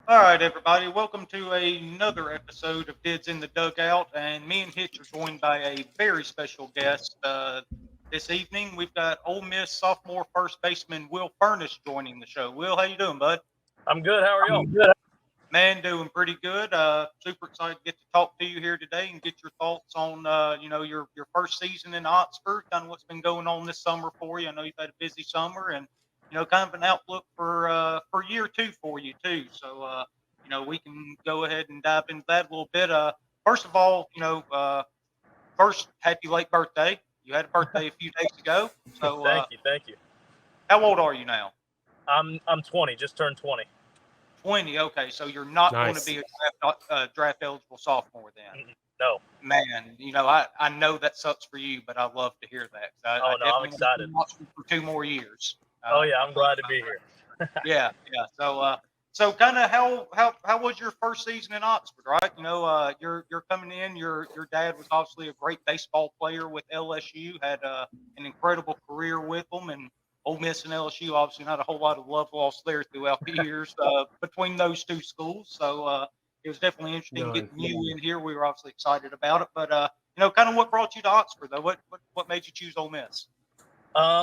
All right, everybody. Welcome to another episode of Dids in the Dugout. And me and Hitch are joined by a very special guest this evening. We've got Ole Miss sophomore first baseman Will Furniss joining the show. Will, how you doing, bud? I'm good. How are y'all? Good. Man, doing pretty good. Super excited to get to talk to you here today and get your thoughts on, your first season in Oxford, kind of what's been going on this summer for you. I know you've had a busy summer and, kind of an outlook for year two for you too. So, we can go ahead and dive into that a little bit. First of all, first, happy late birthday. You had a birthday a few days ago. So Thank you. How old are you now? I'm 20, just turned 20. 20. Okay, so you're not going to Nice. be a draft eligible sophomore then. No. Man, I know that sucks for you, but I love to hear that. I'm excited. For 2 more years. I'm glad to be here. Yeah. So kind of how was your first season in Oxford, right? You're coming in. Your dad was obviously a great baseball player with LSU. Had an incredible career with them, and Ole Miss and LSU obviously not a whole lot of love lost there throughout the years between those two schools. So it was definitely interesting getting you in here. We were obviously excited about it, but kind of what brought you to Oxford though? What made you choose Ole Miss?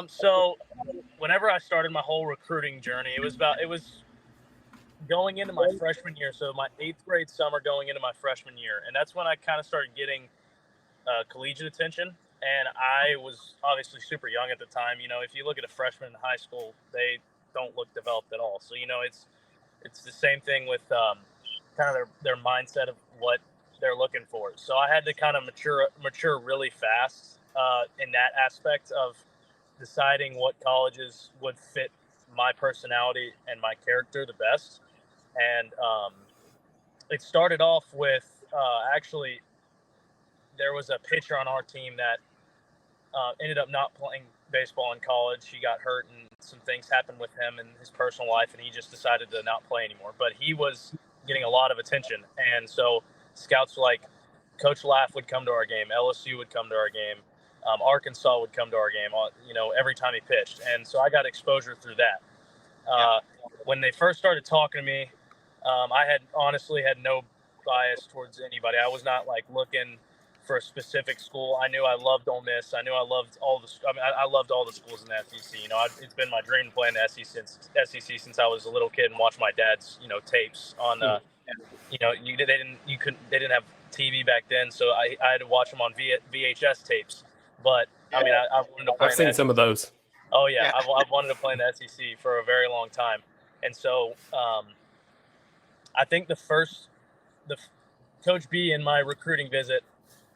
So whenever I started my whole recruiting journey, it was going into my freshman year. So my 8th grade summer going into my freshman year. And that's when I kind of started getting collegiate attention. And I was obviously super young at the time. If you look at a freshman in high school, they don't look developed at all. So, it's the same thing with kind of their mindset of what they're looking for. So I had to kind of mature really fast in that aspect of deciding what colleges would fit my personality and my character the best. And it started off with actually there was a pitcher on our team that ended up not playing baseball in college. He got hurt and some things happened with him in his personal life, and he just decided to not play anymore. But he was getting a lot of attention. And so scouts like Coach Laff would come to our game. LSU would come to our game. Arkansas would come to our game, every time he pitched. And so I got exposure through that. When they first started talking to me, I had honestly had no bias towards anybody. I was not looking for a specific school. I knew I loved Ole Miss. I knew I loved I loved all the schools in the SEC. It's been my dream to play in the SEC since I was a little kid and watch my dad's, tapes on, they didn't have TV back then. So I had to watch them on VHS tapes. But I wanted to play. I've seen some of those. Oh yeah. I've wanted to play in the SEC for a very long time. And so I think the Coach B in my recruiting visit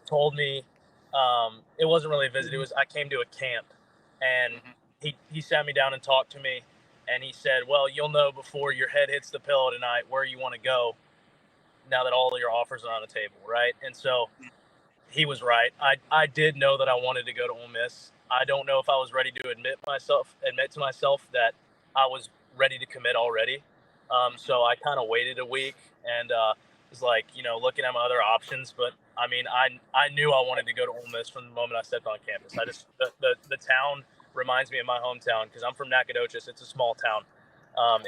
told me it wasn't really a visit. It was I came to a camp, and he sat me down and talked to me, and he said, well, you'll know before your head hits the pillow tonight where you want to go now that all of your offers are on the table, right? And so he was right. I did know that I wanted to go to Ole Miss. I don't know if I was ready to admit to myself that I was ready to commit already. So I kind of waited a week and was looking at my other options. But I knew I wanted to go to Ole Miss from the moment I stepped on campus. The town reminds me of my hometown because I'm from Nacogdoches. It's a small town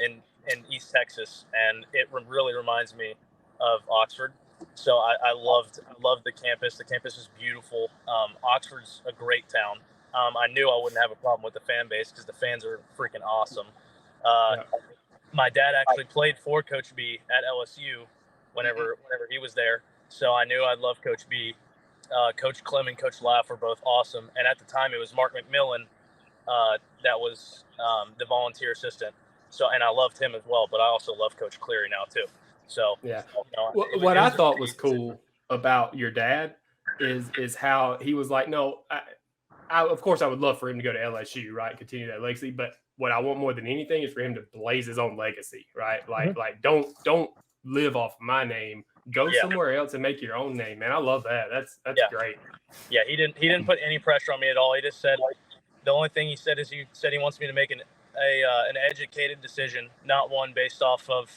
in East Texas, and it really reminds me of Oxford. So I loved the campus. The campus is beautiful. Oxford's a great town. I knew I wouldn't have a problem with the fan base because the fans are freaking awesome. My dad actually played for Coach B at LSU whenever he was there. So I knew I'd love Coach B. Coach Clem and Coach Laff were both awesome. And at the time, it was Mark McMillan that was the volunteer assistant. So, and I loved him as well, but I also love Coach Cleary now too. So, yeah. What I thought was cool about your dad is how he was like, no, I of course I would love for him to go to LSU, right? Continue that legacy. But what I want more than anything is for him to blaze his own legacy, right? Like don't live off my name. Go somewhere else and make your own name, man. I love that. That's great. Yeah, he didn't put any pressure on me at all. He just said the only thing he said is he wants me to make an educated decision, not one based off of,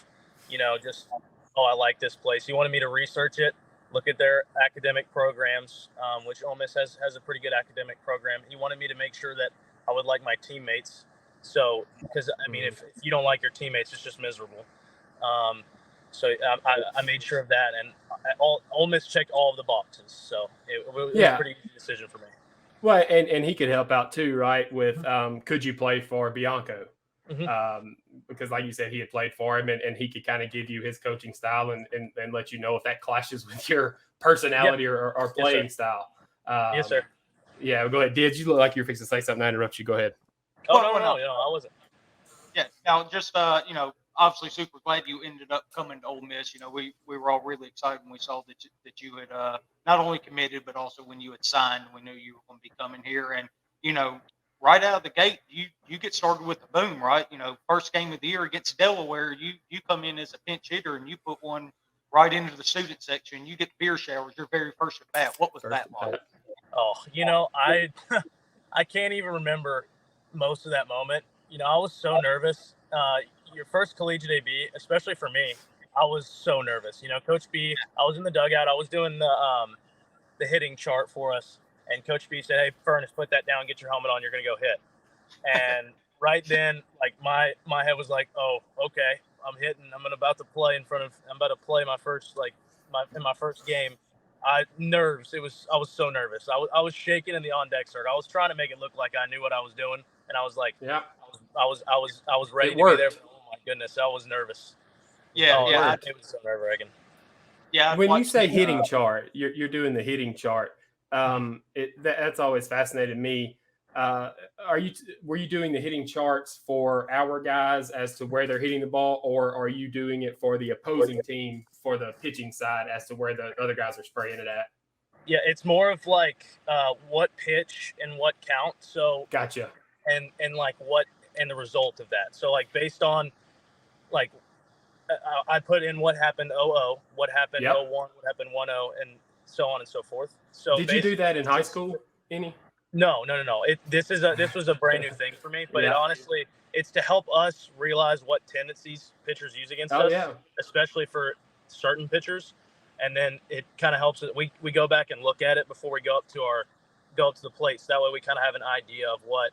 just I like this place. He wanted me to research it, look at their academic programs, which Ole Miss has a pretty good academic program. He wanted me to make sure that I would like my teammates. So, because if you don't like your teammates, it's just miserable. So I made sure of that, and Ole Miss checked all of the boxes. So it was a pretty easy decision for me. Well, and he could help out too, right? With could you play for Bianco? Because like you said, he had played for him, and he could kind of give you his coaching style and let you know if that clashes with your personality or playing style. Yes, sir. Yeah, go ahead. Did you look like you were fixing to say something? I interrupt you. Go ahead. Oh, no, I wasn't. Yeah. Now, just, obviously super glad you ended up coming to Ole Miss. We were all really excited when we saw that you had not only committed, but also when you had signed, we knew you were going to be coming here. And, right out of the gate, you get started with the boom, right? First game of the year against Delaware, you come in as a pinch hitter and you put one right into the student section. You get beer showers your very first at bat. What was that like? Oh, I can't even remember most of that moment. I was so nervous. Your first collegiate AB, especially for me, I was so nervous. Coach B, I was in the dugout. I was doing the hitting chart for us, and Coach B said, "Hey, Furniss, put that down. Get your helmet on. You're going to go hit." And right then, like my head was like, "Oh, okay, I'm hitting. I'm about to play my first in my first game." I was so nervous. I was shaking in the on deck circle. I was trying to make it look like I knew what I was doing, and I was like, yeah, I was ready to be there. But, oh my goodness, I was nervous. Yeah, it was so nerve-wracking. Yeah. When you say hitting chart, you're doing the hitting chart. That's always fascinated me. Were you doing the hitting charts for our guys as to where they're hitting the ball, or are you doing it for the opposing team for the pitching side as to where the other guys are spraying it at? Yeah, it's more of like what pitch and what count. So gotcha. And like what and the result of that. So like based on like I put in what happened 0-0, what happened 0-1, what happened 1-0, and so on and so forth. So did you do that in high school? No. This was a brand new thing for me, but honestly, it's to help us realize what tendencies pitchers use against us, especially for certain pitchers, and then it kind of helps that we go back and look at it before we go up to the plate. So that way we kind of have an idea of what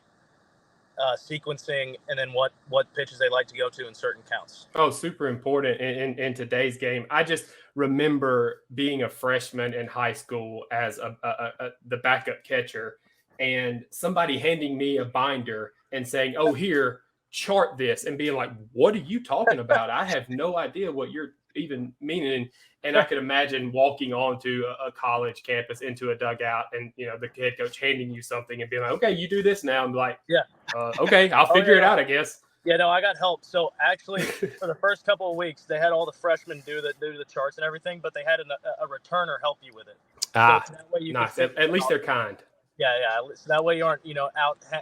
sequencing and then what pitches they like to go to in certain counts. Oh, super important in today's game. I just remember being a freshman in high school as the backup catcher, and somebody handing me a binder and saying, "Oh, here, chart this," and being like, "What are you talking about? I have no idea what you're even meaning." And I could imagine walking onto a college campus into a dugout and, the head coach handing you something and being like, "Okay, you do this now." I'm like, okay, I'll figure it out, I guess. Yeah, no, I got help. So actually for the first couple of weeks, they had all the freshmen do the charts and everything, but they had a returner help you with it. So that way you nice. At least they're kind. Yeah. So that way you aren't,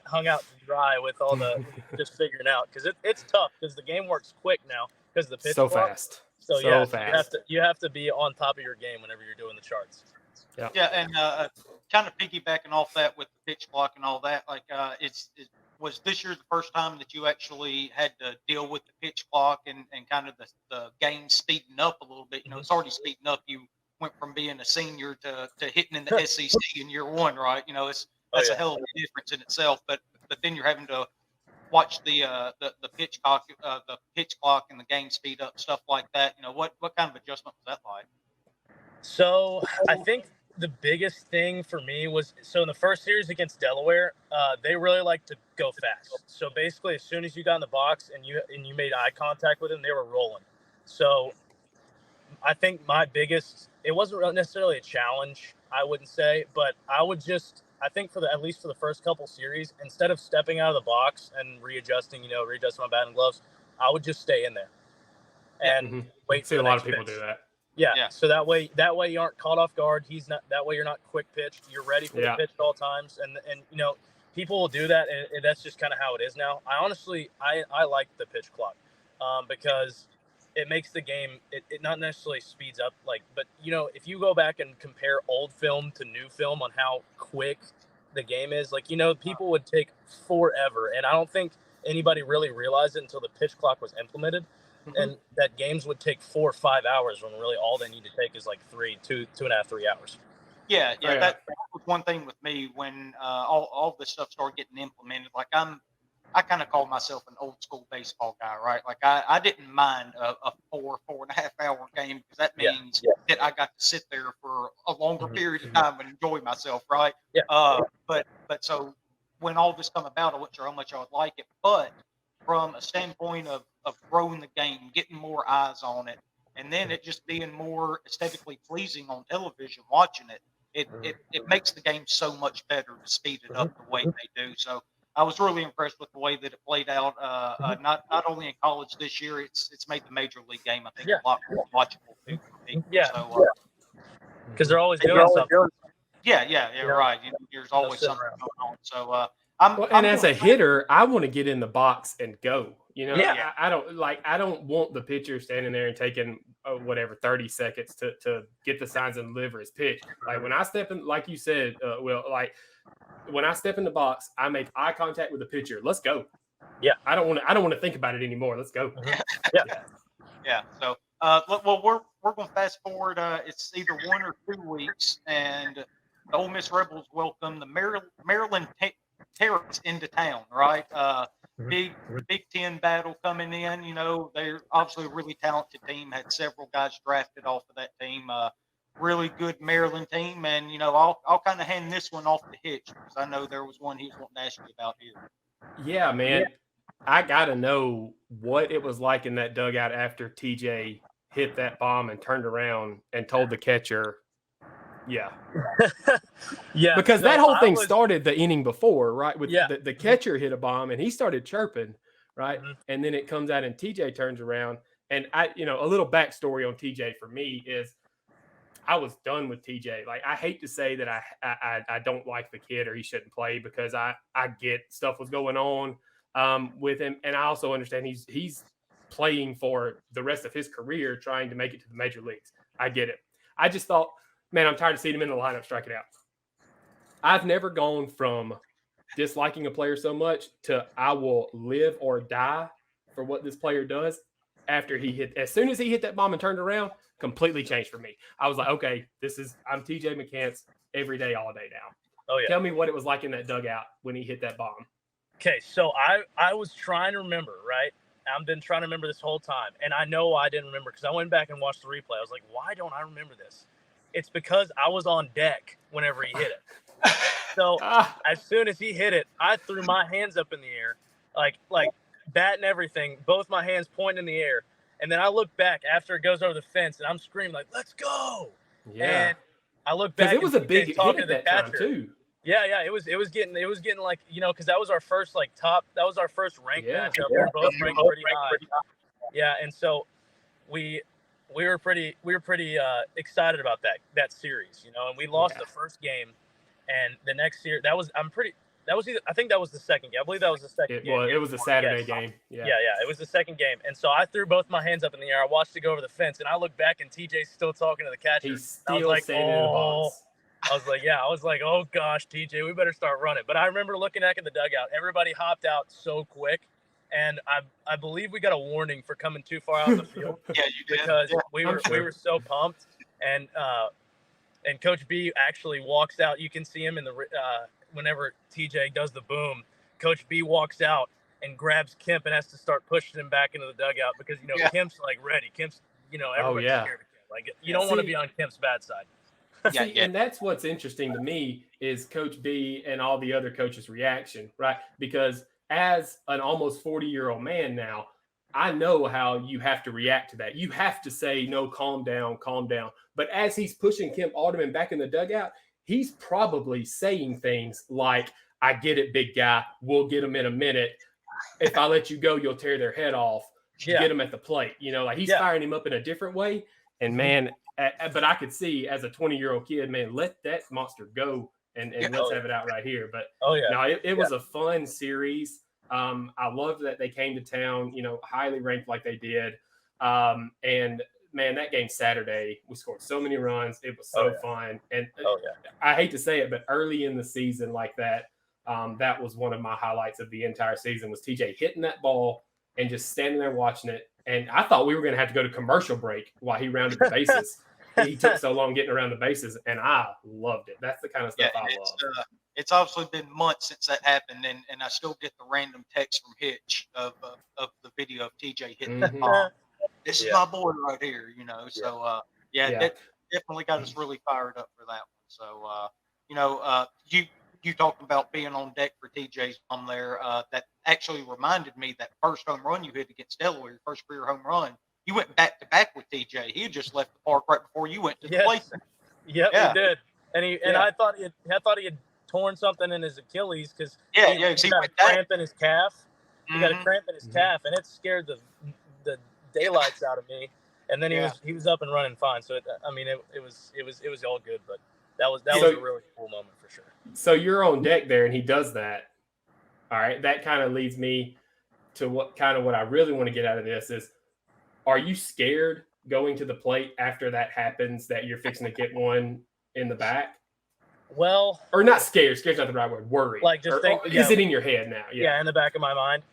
hung out to dry with all the just figuring out, because it's tough because the game works quick now because the pitch clock. Fast. So fast. You have to be on top of your game whenever you're doing the charts. Yeah, and kind of piggybacking off that with the pitch clock and all that, like was this year the first time that you actually had to deal with the pitch clock and kind of the game speeding up a little bit? It's already speeding up. You went from being a senior to hitting in the SEC in year one, right? That's a hell of a difference in itself. But then you're having to watch the pitch clock, and the game speed up, stuff like that. What kind of adjustment was that like? So I think the biggest thing for me was, in the first series against Delaware, they really like to go fast. So basically, as soon as you got in the box and you made eye contact with them, they were rolling. So I think it wasn't necessarily a challenge, I wouldn't say, but I think at least for the first couple series, instead of stepping out of the box and readjusting my bat and gloves, I would just stay in there and wait. See, a lot of people do that. Yeah. So that way you aren't caught off guard. That way you're not quick pitched. You're ready for the pitch at all times. And people will do that, and that's just kind of how it is now. I honestly like the pitch clock because it makes the game, it not necessarily speeds up, but if you go back and compare old film to new film on how quick the game is, people would take forever, and I don't think anybody really realized it until the pitch clock was implemented, and that games would take 4 or 5 hours when really all they need to take is 2.5, 3 hours. Yeah. That was one thing with me when all this stuff started getting implemented. I kind of call myself an old school baseball guy, right? Like I didn't mind a 4.5 hour game because that means that I got to sit there for a longer period of time and enjoy myself, right? Yeah. But so when all this come about, I wasn't sure how much I would like it, but from a standpoint of growing the game, getting more eyes on it, and then it just being more aesthetically pleasing on television, watching it, it makes the game so much better to speed it up the way they do. So I was really impressed with the way that it played out. Not only in college this year, it's made the major league game, I think, a lot more watchable too for people. Yeah. So, because they're always doing something. Yeah, right. There's always something going on. So and as a hitter, I want to get in the box and go. I don't want the pitcher standing there and taking 30 seconds to get the signs and deliver his pitch. Like when I step in, like you said, when I step in the box, I make eye contact with the pitcher. Let's go. Yeah. I don't want to think about it anymore. Let's go. Yeah. So well, we're going to fast forward. It's either 1 or 2 weeks, and the Ole Miss Rebels welcome the Maryland Terrors into town, right? Big Ten battle coming in. They're obviously a really talented team. Had several guys drafted off of that team. Really good Maryland team, and I'll kind of hand this one off to Hitch because I know there was one he was wanting to ask you about here. Yeah, man. I gotta know what it was like in that dugout after TJ hit that bomb and turned around and told the catcher. Yeah. Because that whole thing started the inning before, right? With the catcher hit a bomb and he started chirping, right? And then it comes out and TJ turns around. And a little backstory on TJ for me is I was done with TJ. Like, I hate to say that I don't like the kid or he shouldn't play because I get stuff was going on with him. And I also understand he's playing for the rest of his career trying to make it to the major leagues. I get it. I just thought, man, I'm tired of seeing him in the lineup striking out. I've never gone from disliking a player so much to I will live or die for what this player does after he hit. As soon as he hit that bomb and turned around, completely changed for me. I was like, okay, I'm TJ McCants every day, all day now. Oh, yeah. Tell me what it was like in that dugout when he hit that bomb. Okay, so I was trying to remember, right? I've been trying to remember this whole time, and I know I didn't remember because I went back and watched the replay. I was like, why don't I remember this? It's because I was on deck whenever he hit it. So as soon as he hit it, I threw my hands up in the air, like bat and everything, both my hands pointing in the air. And then I look back after it goes over the fence, and I'm screaming like, "Let's go!" Yeah. And I look back. It was a big hit at that time too. Yeah. It was getting like, because that was our first that was our first ranked matchup. We were both ranked pretty high. Yeah, and so we were pretty excited about that series, and we lost the first game, and the next year I think that was the second game. I believe that was the second game. It was a Saturday game. Yeah, it was the second game. And so I threw both my hands up in the air. I watched it go over the fence, and I look back, and TJ's still talking to the catcher. He's still standing in the box. I was like, oh, gosh, TJ, we better start running. But I remember looking back at the dugout. Everybody hopped out so quick, and I believe we got a warning for coming too far out the field. Yeah, you did. Because we were so pumped. And Coach B actually walks out. You can see him in the whenever TJ does the boom, Coach B walks out and grabs Kemp and has to start pushing him back into the dugout because, Kemp's ready. Kemp's, everybody's scared of Kemp. Like, you don't want to be on Kemp's bad side. And that's what's interesting to me is Coach B and all the other coaches' reaction, right? Because as an almost 40-year-old man now, I know how you have to react to that. You have to say, no, calm down. But as he's pushing Kemp Alderman back in the dugout, he's probably saying things like, I get it, big guy. We'll get him in a minute. If I let you go, you'll tear their head off. Get him at the plate. He's firing him up in a different way. And, man, but I could see as a 20-year-old kid, man, let that monster go and let's have it out right here. But, it was a fun series. I loved that they came to town, highly ranked like they did. And, man, that game Saturday, we scored so many runs. It was so fun. And I hate to say it, but early in the season like that, that was one of my highlights of the entire season was TJ hitting that ball and just standing there watching it. And I thought we were going to have to go to commercial break while he rounded the bases. He took so long getting around the bases, and I loved it. That's the kind of stuff I love. it's obviously been months since that happened, and I still get the random text from Hitch of the video of TJ hitting that bomb. This is my boy right here, you know. So that definitely got us really fired up for that one. So you talking about being on deck for TJ's on there. That actually reminded me that first home run you hit against Delaware, your first career home run. You went back to back with TJ. He had just left the park right before you went to the plate. Yep, he did. And I thought he had torn something in his Achilles because he got a cramp in his calf. He got a cramp in his calf, and it scared the daylights out of me. And then he was up and running fine. So it was all good, but that was a really cool moment for sure. So you're on deck there, and he does that. All right, that kind of leads me to what I really want to get out of this is, are you scared going to the plate after that happens that you're fixing to get one in the back? Well, or not scared. Scared's not the right word. Worried. Like just is it in your head now? Yeah, in the back of my mind.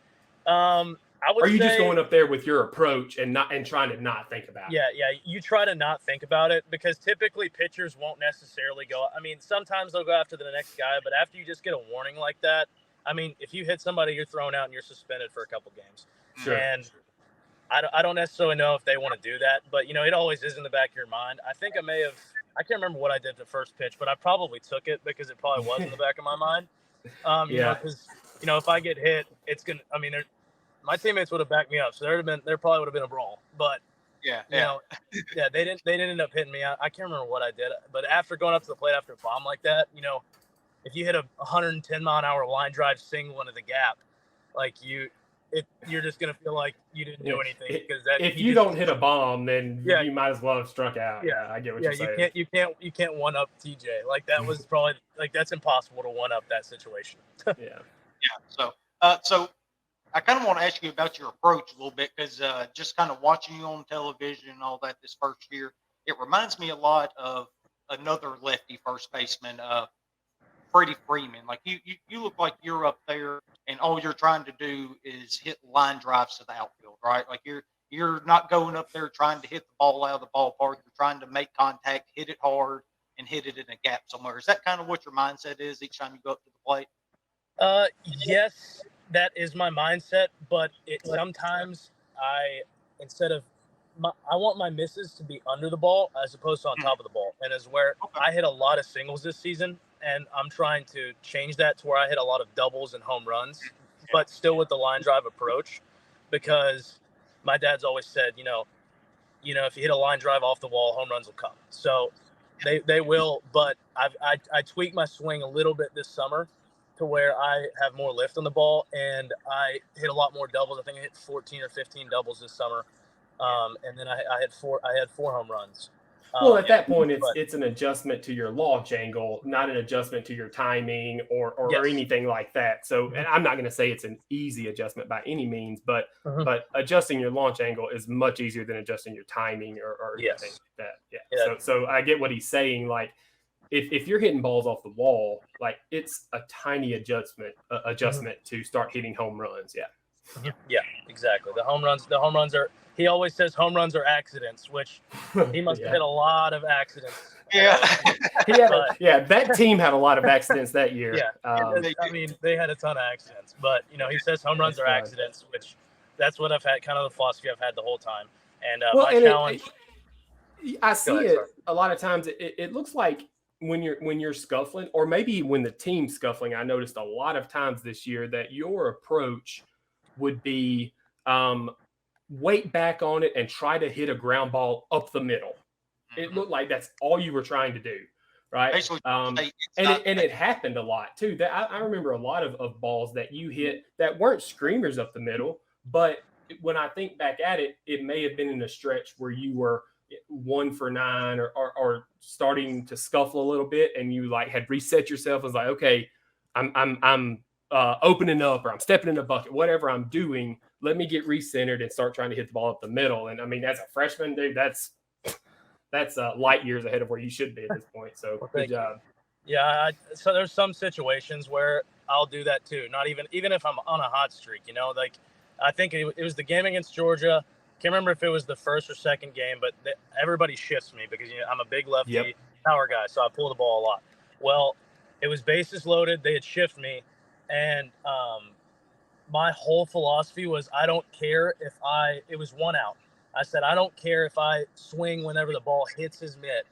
I would. Are you just going up there with your approach and trying to not think about it? Yeah. You try to not think about it because typically pitchers won't necessarily go. I mean, sometimes they'll go after the next guy, but after you just get a warning like that, I mean, if you hit somebody, you're thrown out and you're suspended for a couple games. Sure. And I don't necessarily know if they want to do that, but it always is in the back of your mind. I think I can't remember what I did the first pitch, but I probably took it because it probably was in the back of my mind. Because if I get hit, it's gonna. I mean, my teammates would have backed me up, so there probably would have been a brawl. But they didn't end up hitting me. I can't remember what I did, but after going up to the plate after a bomb like that, if you hit a 110 mile an hour line drive single into the gap, like you're just gonna feel like you didn't do anything because if you don't hit a bomb, then you might as well have struck out. Yeah, I get what you're saying. You can't one up TJ. Like that was probably that's impossible to one up that situation. So I kind of want to ask you about your approach a little bit because just kind of watching you on television and all that this first year, it reminds me a lot of another lefty first baseman, Freddie Freeman. Like you look like you're up there and all you're trying to do is hit line drives to the outfield, right? Like you're not going up there trying to hit the ball out of the ballpark. You're trying to make contact, hit it hard, and hit it in a gap somewhere. Is that kind of what your mindset is each time you go up to the plate? Yes, that is my mindset, but sometimes I want my misses to be under the ball as opposed to on top of the ball. And is where I hit a lot of singles this season, and I'm trying to change that to where I hit a lot of doubles and home runs, but still with the line drive approach, because my dad's always said, if you hit a line drive off the wall, home runs will come. So they will, but I tweaked my swing a little bit this summer to where I have more lift on the ball, and I hit a lot more doubles. I think I hit 14 or 15 doubles this summer. And then I had four home runs. Well, at that point, it's an adjustment to your launch angle, not an adjustment to your timing or anything like that. So, and I'm not going to say it's an easy adjustment by any means, but adjusting your launch angle is much easier than adjusting your timing or anything like that. Yeah. So I get what he's saying. Like, if you're hitting balls off the wall, like it's a tiny adjustment to start hitting home runs. Yeah. Yeah, exactly. The home runs are. He always says home runs are accidents, which he must have hit a lot of accidents. Yeah. That team had a lot of accidents that year. Yeah. They had a ton of accidents, but he says home runs are accidents, which that's what I've had, kind of the philosophy I've had the whole time. And challenge. I see it a lot of times. It looks like when you're scuffling, or maybe when the team's scuffling, I noticed a lot of times this year that your approach would be wait back on it and try to hit a ground ball up the middle. It looked like that's all you were trying to do, right? It happened a lot too. That I remember a lot of balls that you hit that weren't screamers up the middle, but when I think back at it, it may have been in a stretch where you were 1 for 9 or starting to scuffle a little bit, and you like had reset yourself. It's like, okay, I'm opening up, or I'm stepping in the bucket, whatever I'm doing, let me get recentered and start trying to hit the ball up the middle. And I mean, as a freshman, dude, that's light years ahead of where you should be at this point. So good job. Yeah. So there's some situations where I'll do that too. Not even if I'm on a hot streak, like I think it was the game against Georgia. Can't remember if it was the first or second game, but everybody shifts me because I'm a big lefty power guy, so I pull the ball a lot. Well, It was bases loaded. They had shifted me, and my whole philosophy was I don't care if it was 1 out. I said, I don't care if I swing whenever the ball hits his mitt.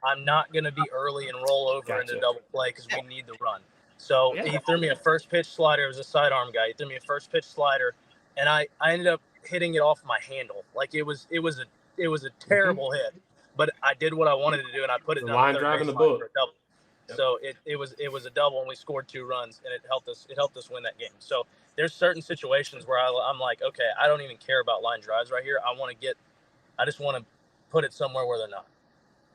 I'm not going to be early and roll over into double play because we need the run. So he threw me a first pitch slider. It was a sidearm guy. He threw me a first pitch slider, and I ended up hitting it off my handle. Like it was a terrible hit, but I did what I wanted to do, and I put it down line drive in the book. For a double. Yep. So it was a double, and we scored 2 runs, and it helped us win that game. So there's certain situations where I'm like, okay, I don't even care about line drives right here. I just want to put it somewhere where they're not.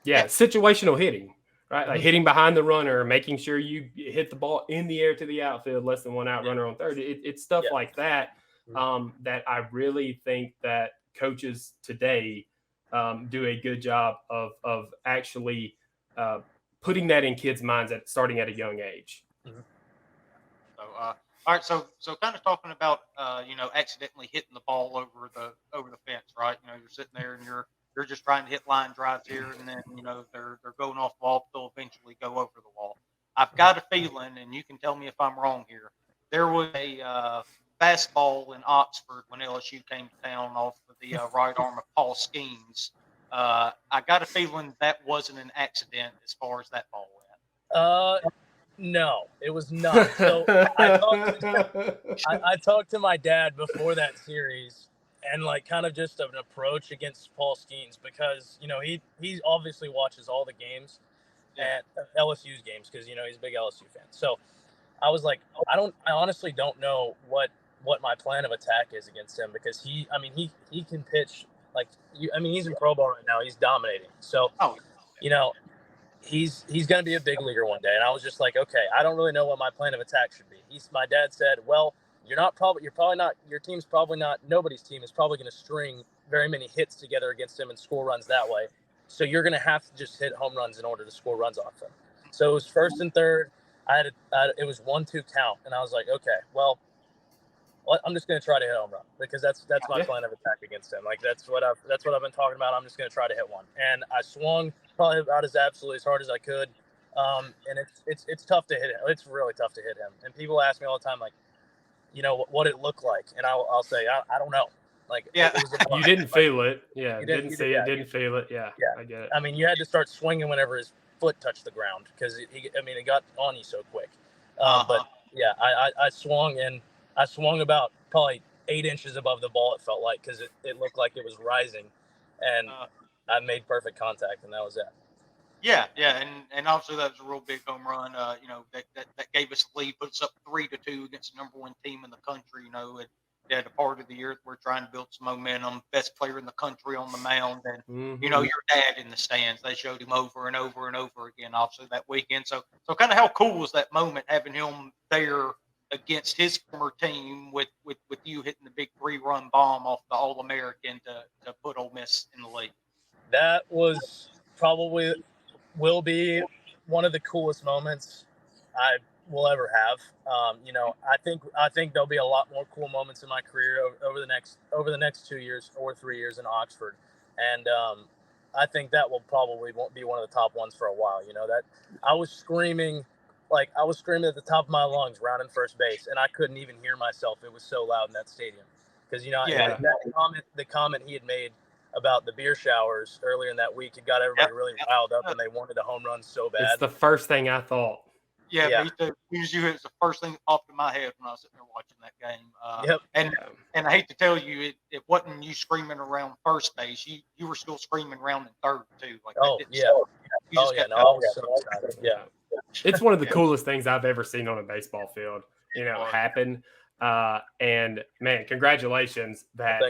Yeah, situational hitting, right? Like hitting behind the runner, making sure you hit the ball in the air to the outfield, less than 1 out, runner on third. It's stuff like that that I really think that coaches today do a good job of actually putting that in kids' minds starting at a young age. Mm-hmm. So, all right, so kind of talking about accidentally hitting the ball over the fence, right? You're sitting there and you're just trying to hit line drives here, and then they're going off the wall, they'll eventually go over the wall. I've got a feeling, and you can tell me if I'm wrong here. There was a fastball in Oxford when LSU came to town off of the right arm of Paul Skeens. I got a feeling that wasn't an accident as far as that ball went. No, it was not. So I talked to my dad before that series, and like kind of just an approach against Paul Skeens because he obviously watches all the games at LSU's games because he's a big LSU fan. So I was like, I honestly don't know what my plan of attack is against him because he can pitch he's in pro ball right now. He's dominating. So he's going to be a big leaguer one day. And I was just like, okay, I don't really know what my plan of attack should be. My dad said, well, nobody's team is probably going to string very many hits together against him and score runs that way. So you're going to have to just hit home runs in order to score runs off him. So it was first and third. It was 1-2 count. And I was like, okay, well, I'm just going to try to hit a home run because that's my plan of attack against him. Like that's what I've been talking about. I'm just going to try to hit one. And I swung probably about as hard as I could. And it's tough to hit him. It's really tough to hit him. And people ask me all the time, like, what it looked like. And I'll say, I don't know. Like, you didn't feel it. Yeah. Didn't see it. Didn't feel it. Yeah. I get it. I mean, you had to start swinging whenever his foot touched the ground because it got on you so quick. But yeah, I swung about probably 8 inches above the ball. It felt like, cause it looked like it was rising and I made perfect contact and that was it. Yeah. And obviously that was a real big home run. That gave us the lead, put us up 3-2 against the number 1 team in the country. At a part of the year we're trying to build some momentum, best player in the country on the mound, and your dad in the stands. They showed him over and over and over again, obviously that weekend. So kind of how cool was that moment having him there against his former team with you hitting the big 3-run bomb off the All-American to put Ole Miss in the league? That was will be one of the coolest moments I will ever have. I think there'll be a lot more cool moments in my career over the next 2 years or 3 years in Oxford, and I think that will probably won't be one of the top ones for a while. That I was screaming at the top of my lungs rounding first base, and I couldn't even hear myself. It was so loud in that stadium because the comment he had made about the beer showers earlier in that week, it got everybody really riled up, and they wanted a home run so bad. It's the first thing I thought. Yeah. Me too. It's the first thing that popped in my head when I was sitting there watching that game. And I hate to tell you, it wasn't you screaming around first base. You were still screaming around in third too. Like I was so excited. Yeah. It's one of the coolest things I've ever seen on a baseball field, happen. And man, congratulations that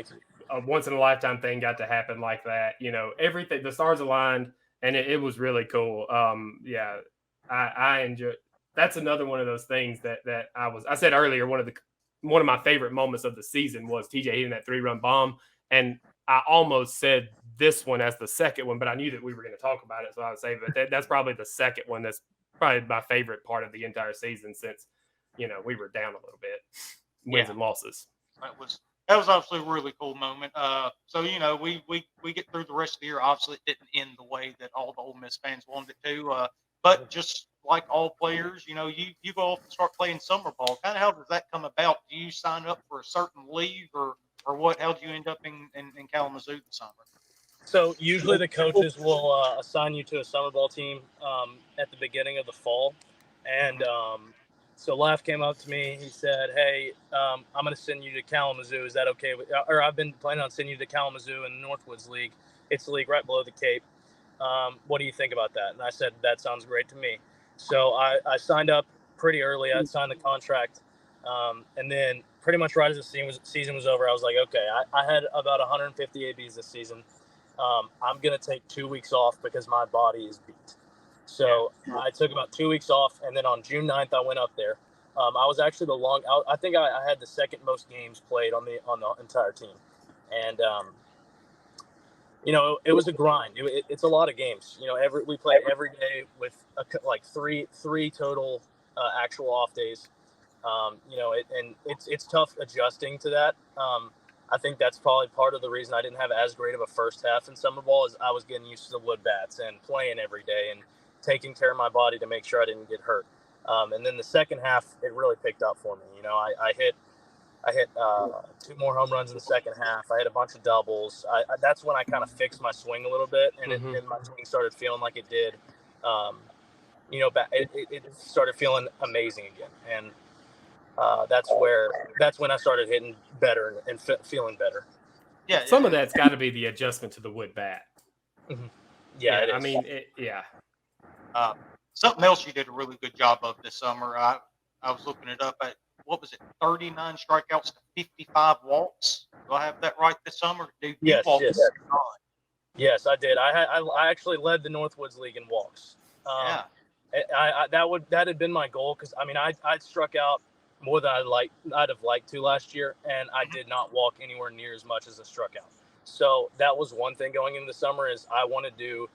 a once in a lifetime thing got to happen like that. Everything, the stars aligned, and it was really cool. I enjoy. That's another one of those things that I said earlier, one of my favorite moments of the season was TJ hitting that 3-run bomb. And I almost said this one as the second one, but I knew that we were going to talk about it. So I would say, but that's probably the second one. That's probably my favorite part of the entire season since, we were down a little bit, wins and losses. That was obviously a really cool moment. So, we get through the rest of the year. Obviously it didn't end the way that all the Ole Miss fans wanted it to, but just like all players, you go off and start playing summer ball. Kind of how does that come about? Do you sign up for a certain league or what? How did you end up in Kalamazoo this summer? So usually the coaches will assign you to a summer ball team at the beginning of the fall. And so Laugh came up to me. He said, hey, I'm going to send you to Kalamazoo. Is that okay? Or I've been planning on sending you to Kalamazoo in the Northwoods League. It's the league right below the Cape. What do you think about that? And I said, that sounds great to me. So I signed up pretty early. I signed the contract. And then pretty much right as the season was over, I was like, okay, I had about 150 ABs this season. I'm going to take 2 weeks off because my body is beat. So I took about 2 weeks off. And then on June 9th, I went up there. I was actually I think I had the second most games played on the entire team. And, it was a grind. It's a lot of games. We play every day with like three total actual off days. And it's tough adjusting to that. I think that's probably part of the reason I didn't have as great of a first half in summer ball is I was getting used to the wood bats and playing every day and taking care of my body to make sure I didn't get hurt. And then the second half, it really picked up for me. I hit 2 more home runs in the second half. I had a bunch of doubles. That's when I kind of fixed my swing a little bit, and and my swing started feeling like it did. It started feeling amazing again, and that's when I started hitting better and feeling better. Yeah, some of that's got to be the adjustment to the wood bat. Mm-hmm. Something else you did a really good job of this summer. I was looking it up at, what was it, 39 strikeouts to 55 walks? Do I have that right this summer? Yes, Yes, I did. I actually led the Northwoods League in walks. That had been my goal because I struck out more than I'd have liked to last year, and I did not walk anywhere near as much as I struck out. So that was one thing going into the summer is I wanted to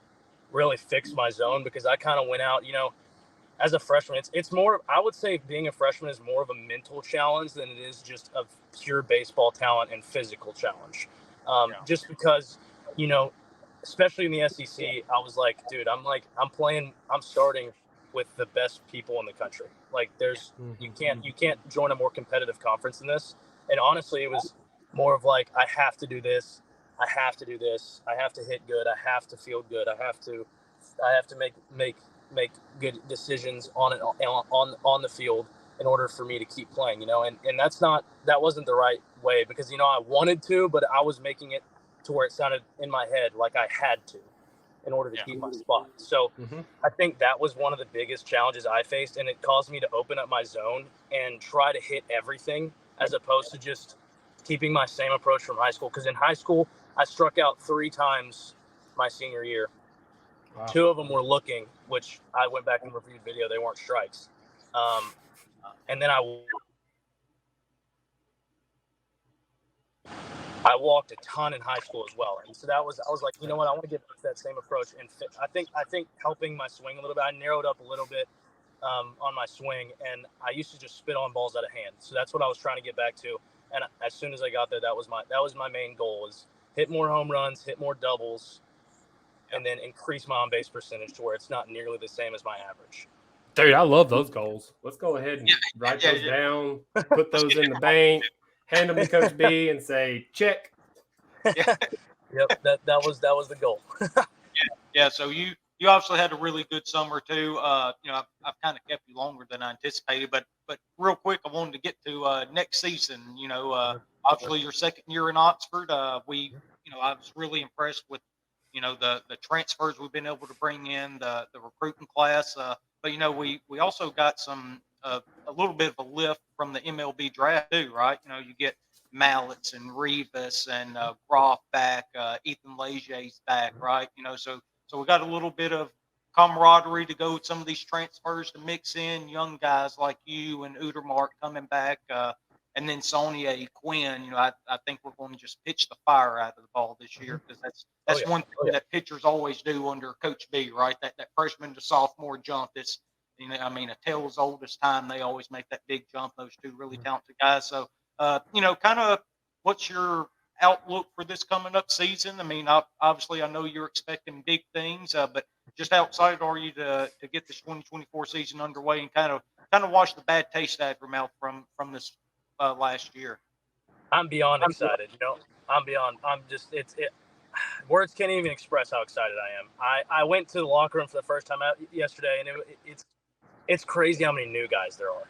really fix my zone because I kind of went out, as a freshman. It's more, I would say being a freshman is more of a mental challenge than it is just a pure baseball talent and physical challenge. Just because, especially in the SEC, I was like, dude, I'm starting with the best people in the country. Like you can't join a more competitive conference than this. And honestly, it was more of like, I have to do this. I have to do this. I have to hit good. I have to feel good. I have to make good decisions on the field in order for me to keep playing, and that wasn't the right way because, I wanted to, but I was making it to where it sounded in my head like I had to in order to keep my spot. So I think that was one of the biggest challenges I faced, and it caused me to open up my zone and try to hit everything as opposed to just keeping my same approach from high school. Because in high school, I struck out 3 times my senior year. Wow. 2 of them were looking, which I went back and reviewed video. They weren't strikes. And then I walked a ton in high school as well. And so I was like, I want to get that same approach. And I think helping my swing a little bit, I narrowed up a little bit on my swing. And I used to just spit on balls out of hand. So that's what I was trying to get back to. And as soon as I got there, that was my main goal, is hit more home runs, hit more doubles, and then increase my on-base percentage to where it's not nearly the same as my average. Dude, I love those goals. Let's go ahead and write those down, put those in the bank, hand them to Coach B, and say, check. Yep, that was the goal. So you obviously had a really good summer too. I've kind of kept you longer than I anticipated, but real quick, I wanted to get to next season. Obviously your second year in Oxford. I was really impressed with the transfers we've been able to bring in, the recruiting class. But we also got a little bit of a lift from the MLB draft too, right? You get Mallets and Rivas and Groff back, Ethan Legier's back, right? So we got a little bit of camaraderie to go with some of these transfers to mix in young guys like you and Udermark coming back. And then Sonia Quinn, I think we're going to just pitch the fire out of the ball this year because that's one thing that pitchers always do under Coach B, right? That freshman to sophomore jump is, a tale as old as time. They always make that big jump, those 2 really talented guys. So, kind of what's your outlook for this coming up season? Obviously, I know you're expecting big things, but just how excited are you to get this 2024 season underway and kind of wash the bad taste out of your mouth from this last year? I'm beyond excited. Words can't even express how excited I am. I went to the locker room for the first time out yesterday, and it's crazy how many new guys there are,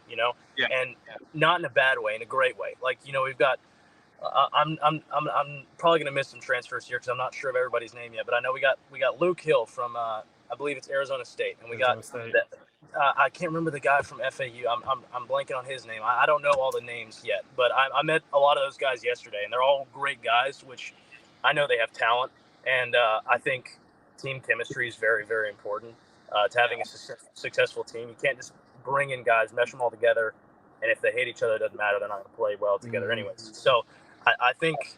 and not in a bad way, in a great way. Like, we've got, I'm probably going to miss some transfers here because I'm not sure of everybody's name yet, but I know we got Luke Hill from, I Bleav it's Arizona State. And we got, I can't remember the guy from FAU. I'm blanking on his name. I don't know all the names yet, but I met a lot of those guys yesterday, and they're all great guys, which I know they have talent. And I think team chemistry is very, very important to having a successful team. You can't just bring in guys, mesh them all together, and if they hate each other, it doesn't matter. They're not going to play well together anyways. So I think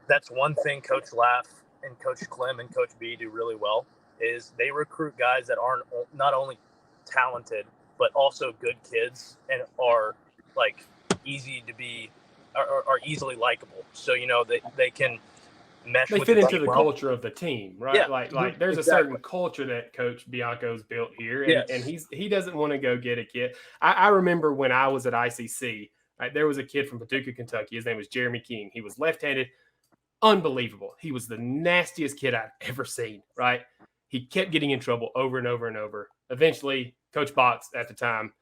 that's one thing Coach Laff and Coach Clem and Coach B do really well is they recruit guys that aren't not only talented but also good kids and are like easy to be are easily likable. So they can mesh. They with fit the into team the well. culture of the team, right? Yeah. Like there's a certain culture that Coach Bianco's built here, and he doesn't want to go get a kid. I remember when I was at ICC, right, there was a kid from Paducah, Kentucky. His name was Jeremy King. He was left-handed, unbelievable. He was the nastiest kid I've ever seen, right? He kept getting in trouble over and over and over. Eventually, Coach Box at the time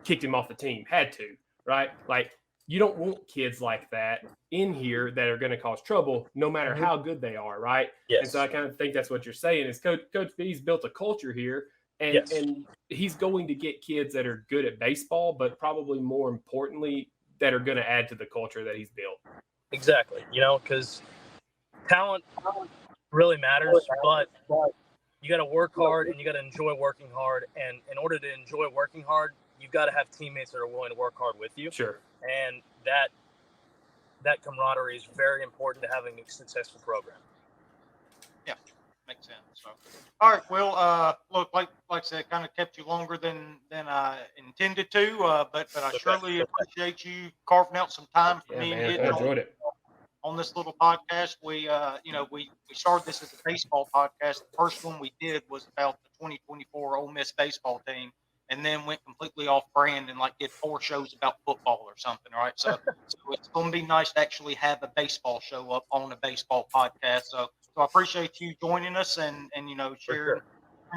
kicked him off the team, had to, right? Like, you don't want kids like that in here that are going to cause trouble no matter how good they are, right? Yes. And so I kind of think that's what you're saying is Coach B's built a culture here, and he's going to get kids that are good at baseball, but probably more importantly, that are going to add to the culture that he's built. Exactly. Because talent really matters, but you got to work hard and you got to enjoy working hard. And in order to enjoy working hard, you've got to have teammates that are willing to work hard with you. Sure. And that camaraderie is very important to having a successful program. Yeah, makes sense. So, all right, Will. Look, like I said, kind of kept you longer than I intended to, but I surely appreciate you carving out some time for me. Man, I enjoyed it. On this little podcast. We started this as a baseball podcast. The first one we did was about the 2024 Ole Miss baseball team, and then went completely off brand and did 4 shows about football or something, right? So it's going to be nice to actually have a baseball show up on a baseball podcast. So I appreciate you joining us and sharing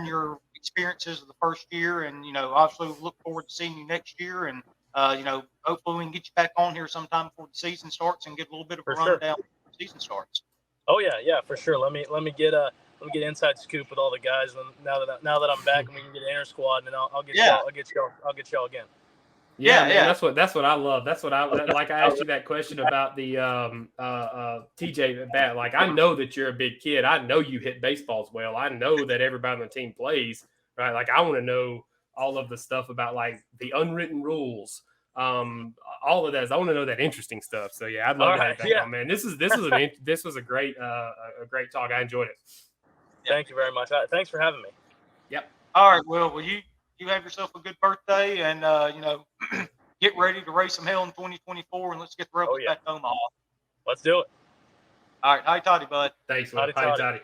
your experiences of the first year, and obviously we look forward to seeing you next year, and hopefully we can get you back on here sometime before the season starts and get a little bit of a rundown before the season starts. Oh yeah, for sure. Let me get inside scoop with all the guys. Now that I'm back and we can get an inter squad, and I'll get y'all again. Yeah, man, that's what I love. That's what I like. I asked you that question about the TJ bat. Like, I know that you're a big kid. I know you hit baseballs well. I know that everybody on the team plays, right? Like, I want to know all of the stuff about the unwritten rules, all of that. I want to know that interesting stuff. So yeah, I'd love to have that on, man. This was a great talk. I enjoyed it. Thank you very much. Thanks for having me. Yep. All right, Will you have yourself a good birthday, and get ready to raise some hell in 2024, and let's get the Rebels back to Omaha. Let's do it. All right, hi Toddy, bud. Thanks, Toddy. Toddy.